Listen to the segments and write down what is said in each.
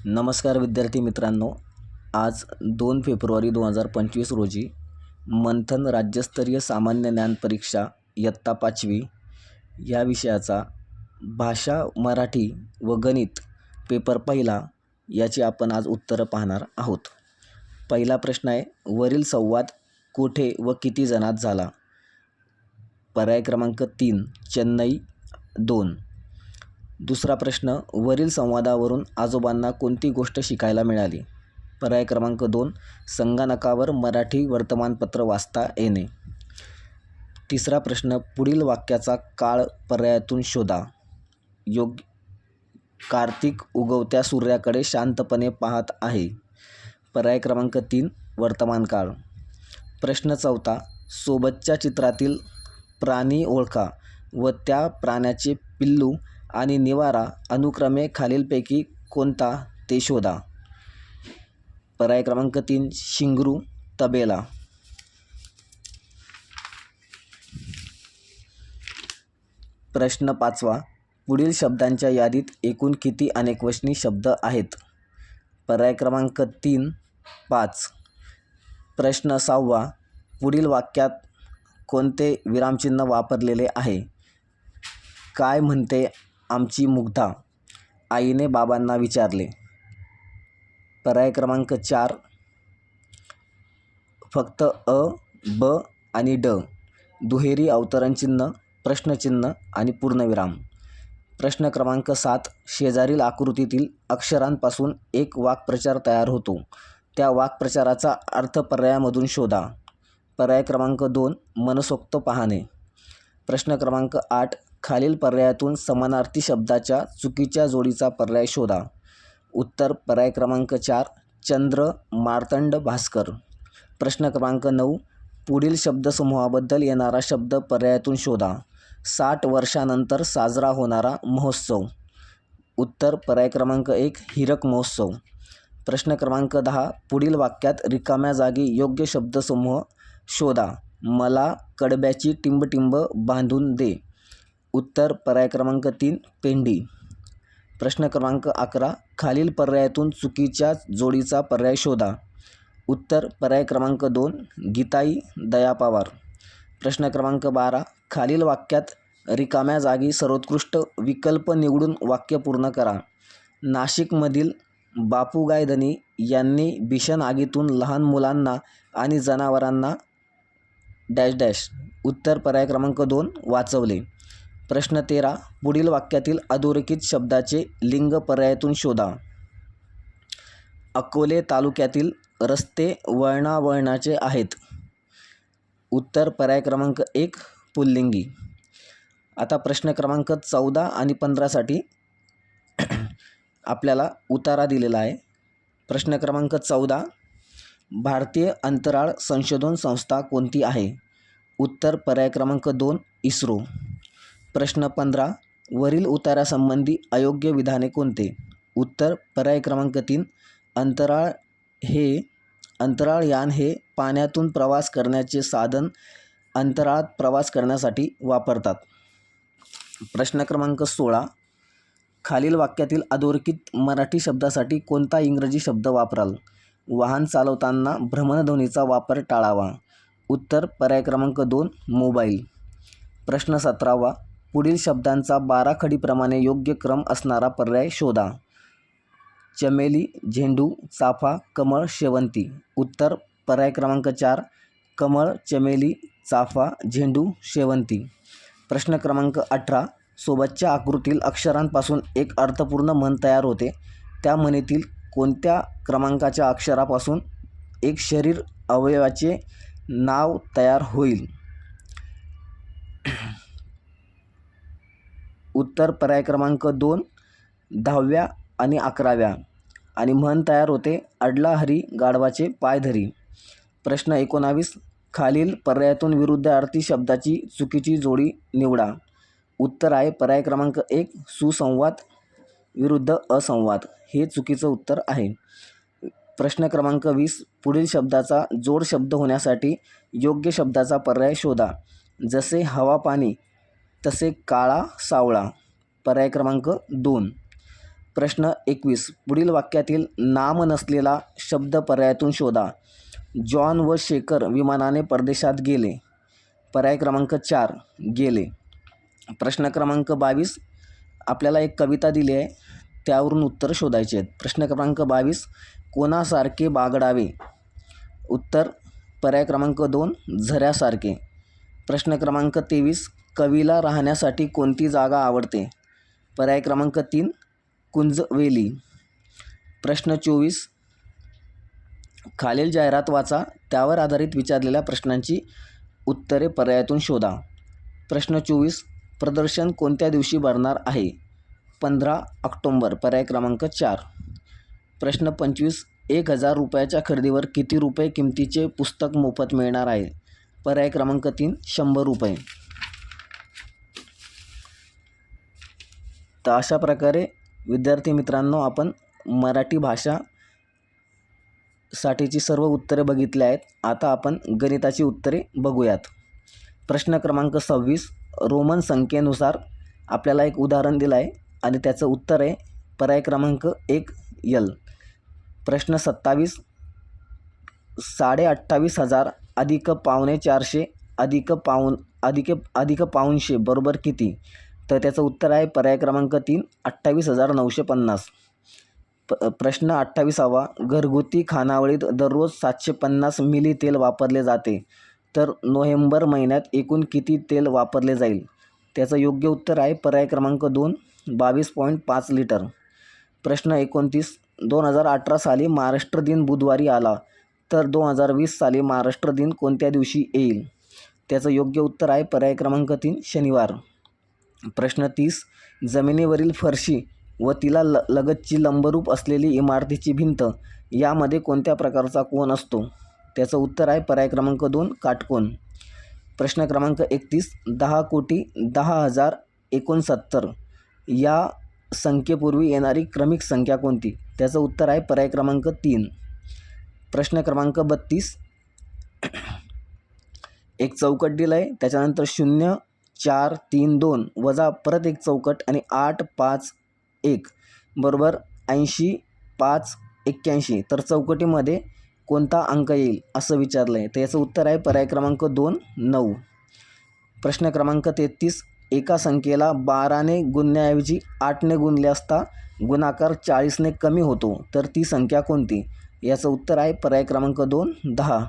नमस्कार विद्यार्थी मित्रांनो, आज 2 फेब्रुवारी 2025 रोजी मंथन राज्यस्तरीय सामान्य ज्ञान परीक्षा इयत्ता 5वी या विषयाचा भाषा मराठी व गणित पेपर पहिला याची आपण आज उत्तरं पाहणार आहोत. पहिला प्रश्न आहे, वरील संवाद कोठे व किती जणात झाला? पर्याय क्रमांक 3 चेन्नई 2. दुसरा प्रश्न, वरील संवादावरून आजोबांना कोणती गोष्ट शिकायला मिळाली? पर्याय क्रमांक 2 संगणकावर मराठी वर्तमानपत्र वाचता येणे. तिसरा प्रश्न, पुढील वाक्याचा काळ पर्यायातून शोधा. योग्य, कार्तिक उगवत्या सूर्याकडे शांतपणे पाहत आहे. पर्याय क्रमांक 3 वर्तमान काळ. प्रश्न चौथा, सोबतच्या चित्रातील प्राणी ओळखा व त्या प्राण्याचे पिल्लू आणि निवारा अनुक्रमे खालीलपैकी कोणता ते शोधा. पर्याय क्रमांक 3 शिंगरू, तबेला. प्रश्न पाचवा, पुढील शब्दांच्या यादीत एकूण किती अनेकवचनी शब्द आहेत? पर्याय क्रमांक 3 5. प्रश्न सहावा, पुढील वाक्यात कोणते विरामचिन्ह वापरलेले आहे? काय म्हणते आमची मुग्धा? आईने बाबांना विचारले. पर्याय क्रमांक 4 फक्त अ, ब आणि ड. दुहेरी अवतरणचिन्ह, प्रश्नचिन्ह आणि पूर्णविराम. प्रश्न क्रमांक 7, शेजारील आकृतीतील अक्षरांपासून एक वाक्प्रचार तयार होतो. त्या वाक्प्रचाराचा अर्थ पर्यायामधून शोधा. पर्याय क्रमांक 2 मनसोक्त पाहणे. प्रश्न क्रमांक 8, खालील पर्यायातून समानार्थी शब्दाच्या चुकीच्या जोडीचा पर्याय शोधा. उत्तर पर्याय क्रमांक 4 चंद्र, मार्तंड, भास्कर. प्रश्न क्रमांक 9, पुढील शब्दसमूहाबद्दल येणारा शब्द पर्यायातून शोधा. 60 वर्षानंतर साजरा होणारा महोत्सव. उत्तर पर्याय क्रमांक 1 हीरक महोत्सव. प्रश्न क्रमांक 10, पुढील वाक्यात रिकाम्या जागी योग्य शब्दसमूह शोधा. मला कडब्याची टिंबटिंब बांधून दे. उत्तर पर्याय क्रमांक 3 पेंडी. प्रश्न क्रमांक 11, खालील पर्यायातून चुकीच्या जोडीचा पर्याय शोधा. उत्तर पर्याय क्रमांक 2 गीताई, दया पवार. प्रश्न क्रमांक 12, खालील वाक्यात रिकाम्या जागी सर्वोत्कृष्ट विकल्प निवडून वाक्य पूर्ण करा. नाशिकमधील बापू गायधनी यांनी भीषण आगीतून लहान मुलांना आणि जनावरांना डॅश डॅश. उत्तर पर्याय क्रमांक 2 वाचवले. प्रश्न 13, पुढील वाक्यातील अधोरेखित शब्दाचे लिंग पर्यायातून शोधा. अकोले तालुक्यातील रस्ते वळणावळणाचे आहेत. उत्तर पर्याय क्रमांक 1 पुल्लिंगी. आता प्रश्न क्रमांक 14 आणि 15साठी आपल्याला उतारा दिलेला आहे. प्रश्न क्रमांक 14, भारतीय अंतराळ संशोधन संस्था कोणती आहे? उत्तर पर्याय क्रमांक 2 इस्रो. प्रश्न 15, वरील उतारासंबंधी अयोग्य विधाने कोणते? उत्तर पर्याय क्रमांक 3 अंतराळयान हे पाण्यातून प्रवास करण्याचे साधन अंतराळात प्रवास करण्यासाठी वापरतात. प्रश्न क्रमांक 16, खालील वाक्यातील अधोरेखित मराठी शब्दासाठी कोणता इंग्रजी शब्द वापराल? वाहन चालवताना भ्रमणध्वनीचा वापर टाळावा. उत्तर पर्याय क्रमांक 2 मोबाईल. प्रश्न 17, पुढील शब्दांचा बाराखडीप्रमाणे योग्य क्रम असणारा पर्याय शोधा. चमेली, झेंडू, चाफा, कमळ, शेवंती. उत्तर पर्याय क्रमांक 4 कमळ, चमेली, चाफा, झेंडू, शेवंती. प्रश्न क्रमांक 18, सोबतच्या आकृतीतील अक्षरांपासून एक अर्थपूर्ण म्हण तयार होते. त्या म्हणीतील कोणत्या क्रमांकाच्या अक्षरापासून एक शरीर अवयवाचे नाव तयार होईल? उत्तर पर्याय क्रमांक 2 10व्या आणि 11व्या. आणि म्हण तयार होते, अडला हरी गाढवाचे पाय धरी. प्रश्न 19, खालील पर्यायातून विरुद्धार्थी शब्दाची चुकीची जोडी निवडा. उत्तर आहे पर्याय क्रमांक 1 सुसंवाद विरुद्ध असंवाद. हे चुकीचं उत्तर आहे. प्रश्न क्रमांक 20, पुढील शब्दाचा जोड शब्द होण्यासाठी योग्य शब्दाचा पर्याय शोधा. जसे हवा पाणी तसे काळा सावळा. पर्याय क्रमांक 2. प्रश्न 21. पुढील वाक्यातील नाम नसलेला शब्द पर्यायातून शोधा. जॉन व शेखर विमानाने परदेशात गेले. पर्याय क्रमांक 4 गेले. प्रश्न क्रमांक 22. आपल्याला एक कविता दिली आहे, त्यावरून उत्तर शोधायचे आहेत. प्रश्न क्रमांक 22. कोणासारखे बागडावे? उत्तर पर्याय क्रमांक 2 झऱ्यासारखे. प्रश्न क्रमांक 23. कवीला राहण्यासाठी कोणती जागा आवडते? पर्याय क्रमांक 3 कुंजवेली. प्रश्न 24. खालील जाहिरात वाचा, त्यावर आधारित विचारलेल्या प्रश्नांची उत्तरे पर्यायातून शोधा. प्रश्न 24. प्रदर्शन कोणत्या दिवशी भरणार आहे? 15 ऑक्टोंबर. पर्याय क्रमांक 4. प्रश्न 25. 1000 रुपयाच्या खरेदीवर किती रुपये किमतीचे पुस्तक मोफत मिळणार आहे? पर्याय क्रमांक 3 100 रुपये. तर अशा प्रकारे विद्यार्थी मित्रांनो, आपण मराठी भाषा साठीची सर्व उत्तरे बघितली आहेत. आता आपण गणिताची उत्तरे बघूयात. प्रश्न क्रमांक 26. रोमन संख्येनुसार आपल्याला एक उदाहरण दिलं आहे आणि त्याचं उत्तर आहे पर्याय क्रमांक 1 यल. प्रश्न 27. 28,500 अधिक 450 अधिक पाऊणशे बरोबर किती? तर त्याचं उत्तर आहे पर्याय क्रमांक 3 28,950. प्रश्न 28. घरगुती खानावळीत दररोज 750 मिली तेल वापरले जाते, तर नोव्हेंबर महिन्यात एकूण किती तेल वापरले जाईल? त्याचं योग्य उत्तर आहे पर्याय क्रमांक 2 22.5 लिटर. प्रश्न 29. 2018 साली महाराष्ट्र दिन बुधवारी आला, तर 2020 साली महाराष्ट्र दिन कोणत्या दिवशी येईल? त्याचं योग्य उत्तर आहे पर्याय क्रमांक 3 शनिवार. प्रश्न 30. जमिनीवरील फरशी व तिला लगतची लंबरूप असलेली इमारतीची भिंत यामध्ये कोणत्या प्रकारचा कोन असतो? त्याचं उत्तर आहे पर्याय क्रमांक 2 काटकोन. प्रश्न क्रमांक 31. 10,10,069 या संख्येपूर्वी येणारी क्रमिक संख्या कोणती? त्याचं उत्तर आहे पर्याय क्रमांक 3. प्रश्न क्रमांक 32. एक चौकट दिलं आहे, त्याच्यानंतर 0 4 3 2 वजा परत एक चौकट आणि 8 5 1 बरोबर 80 5 81. तर चौकटीमध्ये कोणता अंक येईल असं विचारलं आहे. तर याचं उत्तर आहे पर्याय क्रमांक 2 9. प्रश्न क्रमांक 33. एका संख्येला 12ने गुणण्याऐवजी 8ने गुणले असता गुणाकार 40ने कमी होतो, तर ती संख्या कोणती? याचं उत्तर आहे पर्याय क्रमांक 2 10.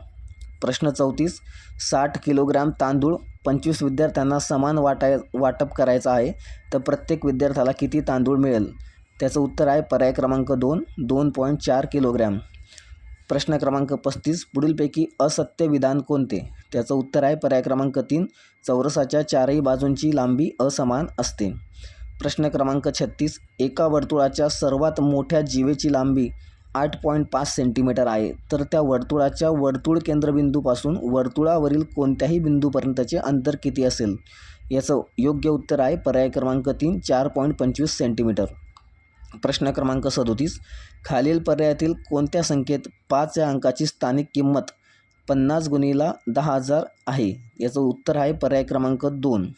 प्रश्न 34. 60 किलोग्रॅम तांदूळ 25 विद्यार्थ्यांना समान वाटप करायचं आहे, तर प्रत्येक विद्यार्थ्याला किती तांदूळ मिळेल? त्याचं उत्तर आहे पर्याय क्रमांक 2 2.4 किलोग्रॅम. प्रश्न क्रमांक 35. पुढीलपैकी असत्य विधान कोणते? त्याचं उत्तर आहे पर्याय क्रमांक 3 चौरसाच्या चारही बाजूंची लांबी असमान असते. प्रश्न क्रमांक 36. एका वर्तुळाच्या सर्वात मोठ्या जीवेची लांबी 8.5 सेंटीमीटर आहे, तर त्या वर्तुळाच्या वर्तुळ केंद्रबिंदूपासून वर्तुळावरील कोणत्याही बिंदूपर्यंतचे अंतर किती असेल? याचं योग्य उत्तर आहे पर्याय क्रमांक 3 4.25 सेंटीमीटर. प्रश्न क्रमांक 37. खालील पर्यायातील कोणत्या संख्येत 5 या अंकाची स्थानिक किंमत 50 गुणिले 10,000 आहे? याचं उत्तर आहे पर्याय क्रमांक 2.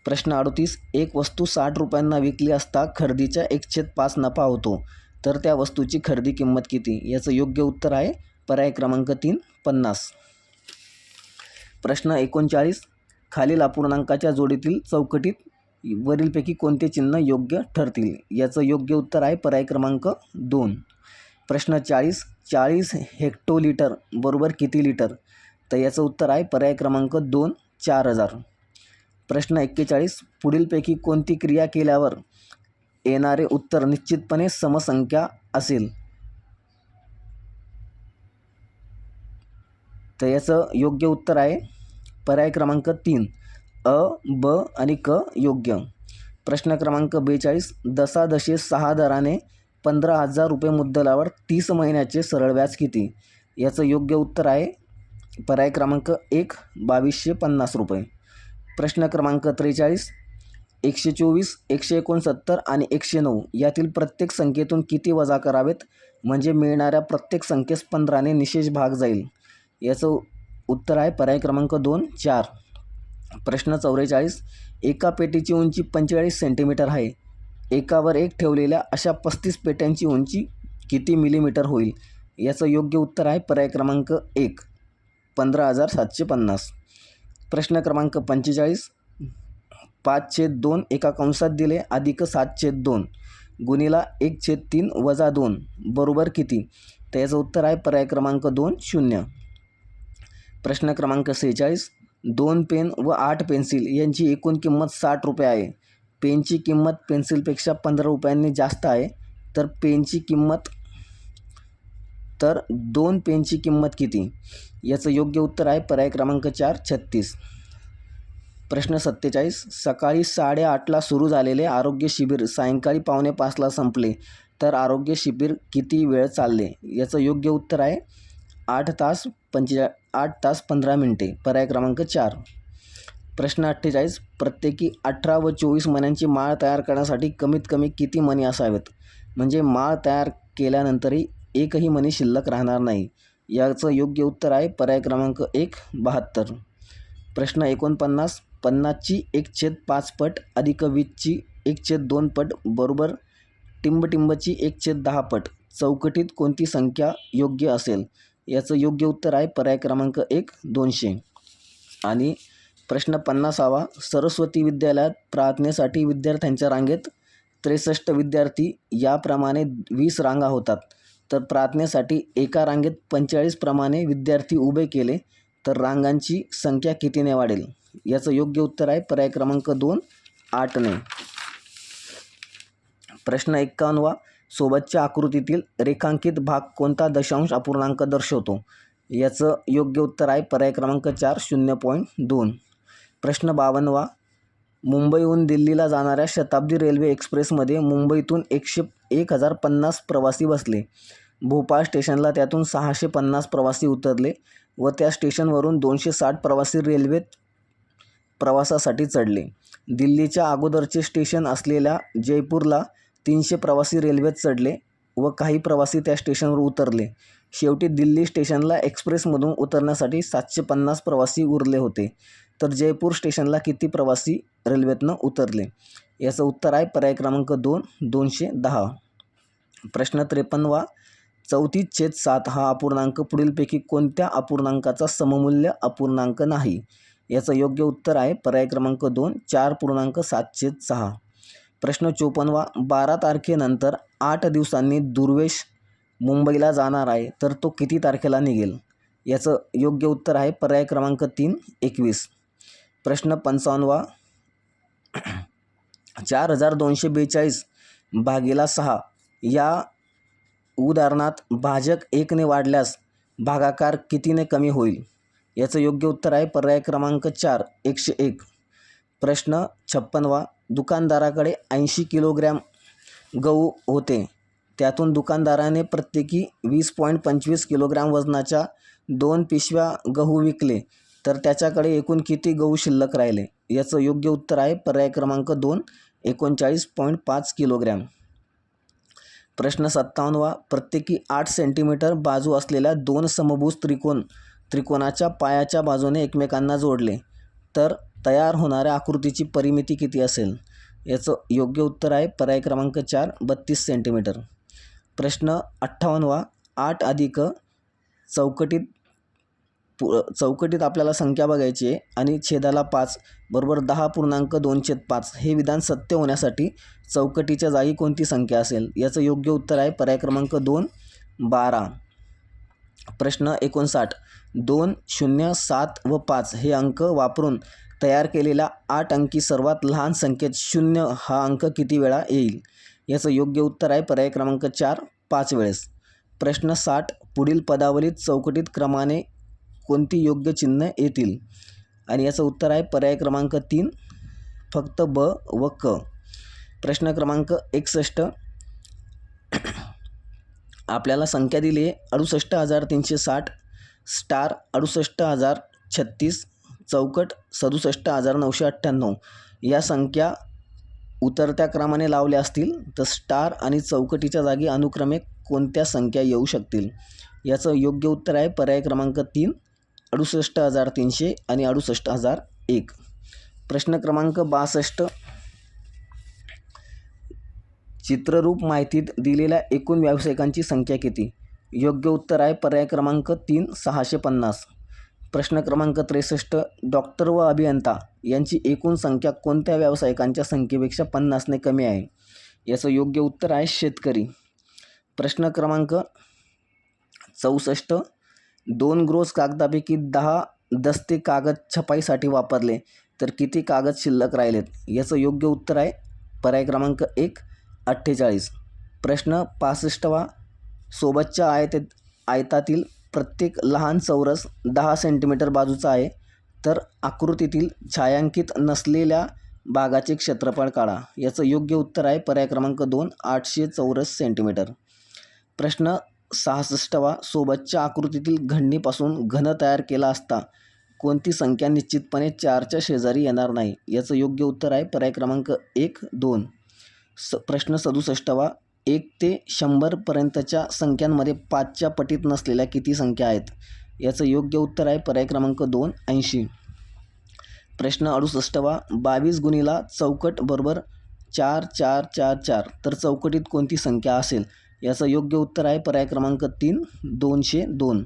प्रश्न 38. एक वस्तू 60 रुपयांना विकली असता खरेदीच्या 1/5 नफा होतो, तर त्या वस्तूची खरेदी किंमत किती? याचं योग्य उत्तर आहे पर्याय क्रमांक 3 50. प्रश्न 39. खालील अपूर्णांकाच्या जोडीतील चौकटीत वरीलपैकी कोणते चिन्ह योग्य ठरतील? याचं योग्य उत्तर आहे पर्याय क्रमांक 2. प्रश्न 40. 40 हेक्टोलिटर बरोबर किती लिटर? तर याचं उत्तर आहे पर्याय क्रमांक 2 4000. प्रश्न 41. पुढीलपैकी कोणती क्रिया केल्यावर येणारे उत्तर निश्चितपणे समसंख्या असेल? तर याचं योग्य उत्तर आहे पर्याय क्रमांक 3 अ ब आणि क योग्य. प्रश्न क्रमांक 42. दशादशे 6 दराने 15,000 रुपये मुद्दलावर 30 महिन्याचे सरळ व्याज किती? याचं योग्य उत्तर आहे पर्याय क्रमांक 1 2250 रुपये. प्रश्न क्रमांक 43. 124 169 आणि 109 यातील प्रत्येक संख्येतून किती वजा करावेत म्हणजे मिळणाऱ्या प्रत्येक संख्येस 15ने निशेष भाग जाईल? याचं उत्तर आहे पर्याय क्रमांक 2 4. प्रश्न 44. एका पेटीची उंची 45 सेंटीमीटर आहे, एकावर एक ठेवलेल्या अशा 35 पेट्यांची उंची किती मिलीमीटर होईल? याचं योग्य उत्तर आहे पर्याय क्रमांक 1, 15,750. प्रश्न क्रमांक 45, 5/2 एका कंसात दिले अधिक 7/2 गुणिला 1/3 वजा 2 बरोबर किती? तर याचं उत्तर आहे पर्याय क्रमांक 2, 0. प्रश्न क्रमांक 46, 2 पेन व 8 पेन्सिल यांची एकूण किंमत 60 रुपये आहे. पेनची किंमत पेन्सिलपेक्षा 15 रुपयांनी जास्त आहे, तर 2 पेनची किंमत किती? याचं योग्य उत्तर आहे पर्याय क्रमांक 4, 36. प्रश्न 47, सकाळी 8:30ला सुरू झालेले आरोग्य शिबिर सायंकाळी 4:45ला संपले, तर आरोग्य शिबिर किती वेळ चालले? याचं योग्य उत्तर आहे 8 तास 15 मिनिटे, पर्याय क्रमांक 4. प्रश्न 48, प्रत्येकी 18 व 24 मण्यांची माळ तयार करण्यासाठी कमीत कमी किती मणी असावेत? म्हणजे माळ तयार केल्यानंतरही एकही मणी शिल्लक राहणार नाही. याचं योग्य उत्तर आहे पर्याय क्रमांक 1, 72. प्रश्न 49, 50ची 1/5 पट अधिक 20ची 1/2 पट बरोबर टिंबटिंबची 1/10 पट. चौकटीत कोणती संख्या योग्य असेल? याचं योग्य उत्तर आहे पर्याय क्रमांक 1, 200. आणि प्रश्न 50वा, सरस्वती विद्यालयात प्रार्थनेसाठी विद्यार्थ्यांच्या रांगेत 63 विद्यार्थी याप्रमाणे 20 रांगा होतात, तर प्रार्थनेसाठी एका रांगेत 45 प्रमाणे विद्यार्थी उभे केले तर रांगांची संख्या कितीने वाढेल? याचं योग्य उत्तर आहे पर्याय क्रमांक 2, 8ने. प्रश्न 51वा, सोबतच्या आकृतीतील रेखांकित भाग कोणता दशांश अपूर्णांक दर्शवतो? याचं योग्य उत्तर आहे पर्याय क्रमांक 4, 0.2. प्रश्न 52वा, मुंबईहून दिल्लीला जाणाऱ्या शताब्दी रेल्वे एक्सप्रेसमध्ये मुंबईतून 1050 प्रवासी बसले. भोपाळ स्टेशनला त्यातून 650 प्रवासी उतरले व त्या स्टेशनवरून 260 प्रवासी रेल्वेत प्रवासासाठी चढले. दिल्लीच्या अगोदरचे स्टेशन असलेल्या जयपूरला 300 प्रवासी रेल्वेत चढले व काही प्रवासी त्या स्टेशनवर उतरले. शेवटी दिल्ली स्टेशनला एक्सप्रेसमधून उतरण्यासाठी 750 प्रवासी उरले होते, तर जयपूर स्टेशनला किती प्रवासी रेल्वेतनं उतरले? याचं उत्तर आहे पर्याय क्रमांक 2, 210. प्रश्न 53वा, 34/7 हा अपूर्णांक पुढीलपैकी कोणत्या अपूर्णांकाचा सममूल्य अपूर्णांक नाही? याचं योग्य उत्तर आहे पर्याय क्रमांक 2, 4.7/6. प्रश्न 54वा, 12 तारखेनंतर 8 दिवसांनी दुर्वेश मुंबईला जाणार आहे, तर तो किती तारखेला निघेल? याचं योग्य उत्तर आहे पर्याय क्रमांक 3, 21. प्रश्न 55वा, 4242 भागिले 6 या उदाहरणात भाजक 1ने वाढल्यास भागाकार कितीने कमी होईल? याचं योग्य उत्तर आहे पर्याय क्रमांक 4, 101. प्रश्न 56वा, दुकानदाराकडे 80 किलोग्रॅम गहू होते, त्यातून दुकानदाराने प्रत्येकी 20.25 किलोग्रॅम वजनाच्या 2 पिशव्या गहू विकले, तर त्याच्याकडे एकूण किती गहू शिल्लक राहिले? याचं योग्य उत्तर आहे पर्याय क्रमांक 2, 39.5 किलोग्रॅम. प्रश्न 57वा, प्रत्येकी 8 सेंटीमीटर बाजू असलेल्या 2 समभुज त्रिकोणाच्या पायाच्या बाजूने एकमेकांना जोडले तर तयार होणाऱ्या आकृतीची परिमिती किती असेल? याचं योग्य उत्तर आहे पर्याय क्रमांक 4, 32 सेंटीमीटर. प्रश्न 58वा, 8 अधिक चौकटीत आपल्याला संख्या बघायची आहे आणि छेदाला 5 बरोबर 10.2/5 हे विधान सत्य होण्यासाठी चौकटीच्या जागी कोणती संख्या असेल? याचं योग्य उत्तर आहे पर्याय क्रमांक 2, 12. प्रश्न 59, 2, 0, 7 व 5 हे अंक वापरून तयार केलेल्या 8 अंकी सर्वात लहान संख्येत 0 हा अंक किती वेळा येईल? याचं योग्य उत्तर आहे पर्याय क्रमांक 4, 5 वेळेस. प्रश्न 60, पुढील पदावलीत चौकटीत क्रमाने कोणती योग्य चिन्ह येतील? आणि याचं उत्तर आहे पर्याय क्रमांक 3, फक्त ब व क. प्रश्न क्रमांक 61, आपल्याला संख्या दिली आहे 68,360 स्टार 68,036 चौकट 67,998. या संख्या उतरत्या क्रमाने लावल्या असतील तर स्टार आणि चौकटीच्या जागी अनुक्रमे कोणत्या संख्या येऊ शकतील? याचं योग्य उत्तर आहे पर्याय क्रमांक 3, 68,300 आणि 68,001. प्रश्न क्रमांक 62, चित्ररूप माहितीत दिलेल्या एकूण व्यावसायिकांची संख्या किती? योग्य उत्तर आहे पर्याय क्रमांक 3 650. प्रश्न क्रमांक 63 डॉक्टर व अभियंता यांची एकूण संख्या कोणत्या व्यावसायिकांच्या संख्येपेक्षा 50ने कमी आहे? याचं योग्य उत्तर आहे शेतकरी. प्रश्न क्रमांक 64 2 ग्रोस कागदापैकी 10 दस्ते कागद छपाईसाठी वापरले तर किती कागद शिल्लक राहिलेत? याचं योग्य उत्तर आहे पर्याय क्रमांक 1 48. प्रश्न 65 सोबतच्या आयतातील प्रत्येक लहान चौरस 10 सेंटीमीटर बाजूचा आहे तर आकृतीतील छायांकित नसलेल्या भागाचे क्षेत्रफळ काढा. याचं योग्य उत्तर आहे पर्याय क्रमांक 2 800 चौरस सेंटीमीटर. प्रश्न 66 सोबतच्या आकृतीतील घडणीपासून घन तयार केला असता कोणती संख्या निश्चितपणे 4च्या शेजारी येणार नाही? याचं योग्य उत्तर आहे पर्याय क्रमांक 1 2. प्रश्न 67 1 ते 100 पर्यंतच्या संख्यांमध्ये 5च्या पटीत नसलेल्या किती संख्या आहेत? याचं योग्य उत्तर आहे पर्याय क्रमांक 2 80. प्रश्न 68 22 गुणिला चौकट बरोबर 4 4 4 4 तर चौकटीत कोणती संख्या असेल? याचं योग्य उत्तर आहे पर्याय क्रमांक 3 202.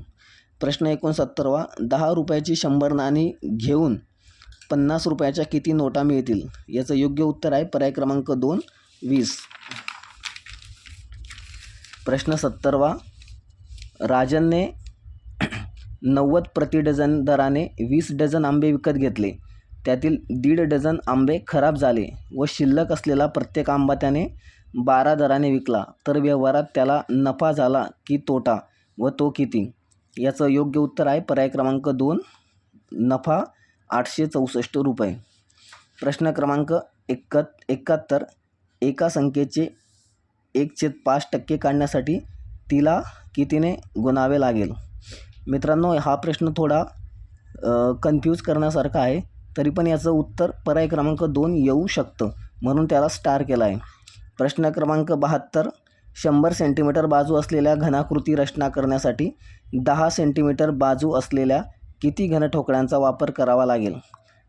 प्रश्न 69 10 रुपयाची 100 नाणी घेऊन 50 रुपयाच्या किती नोटा मिळतील? याचं योग्य उत्तर आहे पर्याय क्रमांक 2 20. प्रश्न 70 राजनने 90 प्रति डझन दराने 20 डझन आंबे विकत घेतले. त्यातील 1.5 डझन आंबे खराब झाले व शिल्लक असलेला प्रत्येक आंबा त्याने 12 दराने विकला तर व्यवहारात त्याला नफा झाला की तोटा व तो किती? याचं योग्य उत्तर आहे पर्याय क्रमांक 2 नफा 864 रुपये. प्रश्न क्रमांक 71 एका संख्येचे 1/5% काढण्यासाठी तिला कितीने गुणावे लागेल? मित्रांनो हा प्रश्न थोडा कन्फ्यूज करण्यासारखा आहे तरी पण याचं उत्तर पर्याय क्रमांक 2 येऊ शकतं म्हणून त्याला स्टार केला आहे. प्रश्न क्रमांक 72 100 सेंटीमीटर बाजू असलेल्या घनाकृती रचना करण्यासाठी 10 सेंटीमीटर बाजू असलेल्या किती घनठोकळ्यांचा वापर करावा लागेल?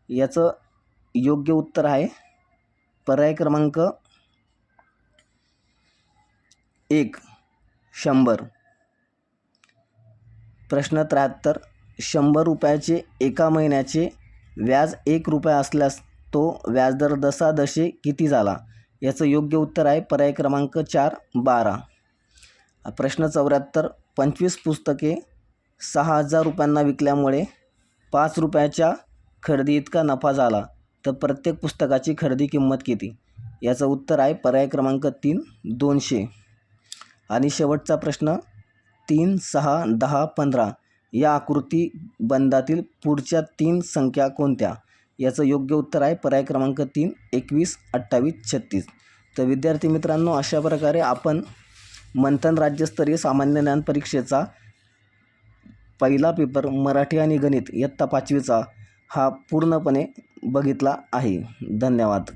याचं योग्य उत्तर आहे पर्याय क्रमांक 1 100. प्रश्न 73 100 रुपयाचे एका महिन्याचे व्याज 1 रुपया असल्यास तो व्याजदर दशादशे किती झाला? याचं योग्य उत्तर आहे पर्याय क्रमांक 4 12. प्रश्न 74 25 पुस्तके 6000 रुपयांना विकल्यामुळे 5 रुपयाच्या खरेदी इतका नफा झाला तर प्रत्येक पुस्तकाची खरेदी किंमत किती? याचं उत्तर आहे पर्याय क्रमांक 3 200. आणि शेवटचा प्रश्न 3 6 10 15 या आकृती बंधातील पुढच्या 3 संख्या कोणत्या? याचं योग्य उत्तर आहे पर्याय क्रमांक 3 21 28 36. तर विद्यार्थी मित्रांनो अशा प्रकारे आपण मंथन राज्यस्तरीय सामान्य ज्ञान परीक्षेचा पहिला पेपर मराठी आणि गणित इयत्ता 5वीचा हा पूर्णपणे बघितला आहे. धन्यवाद.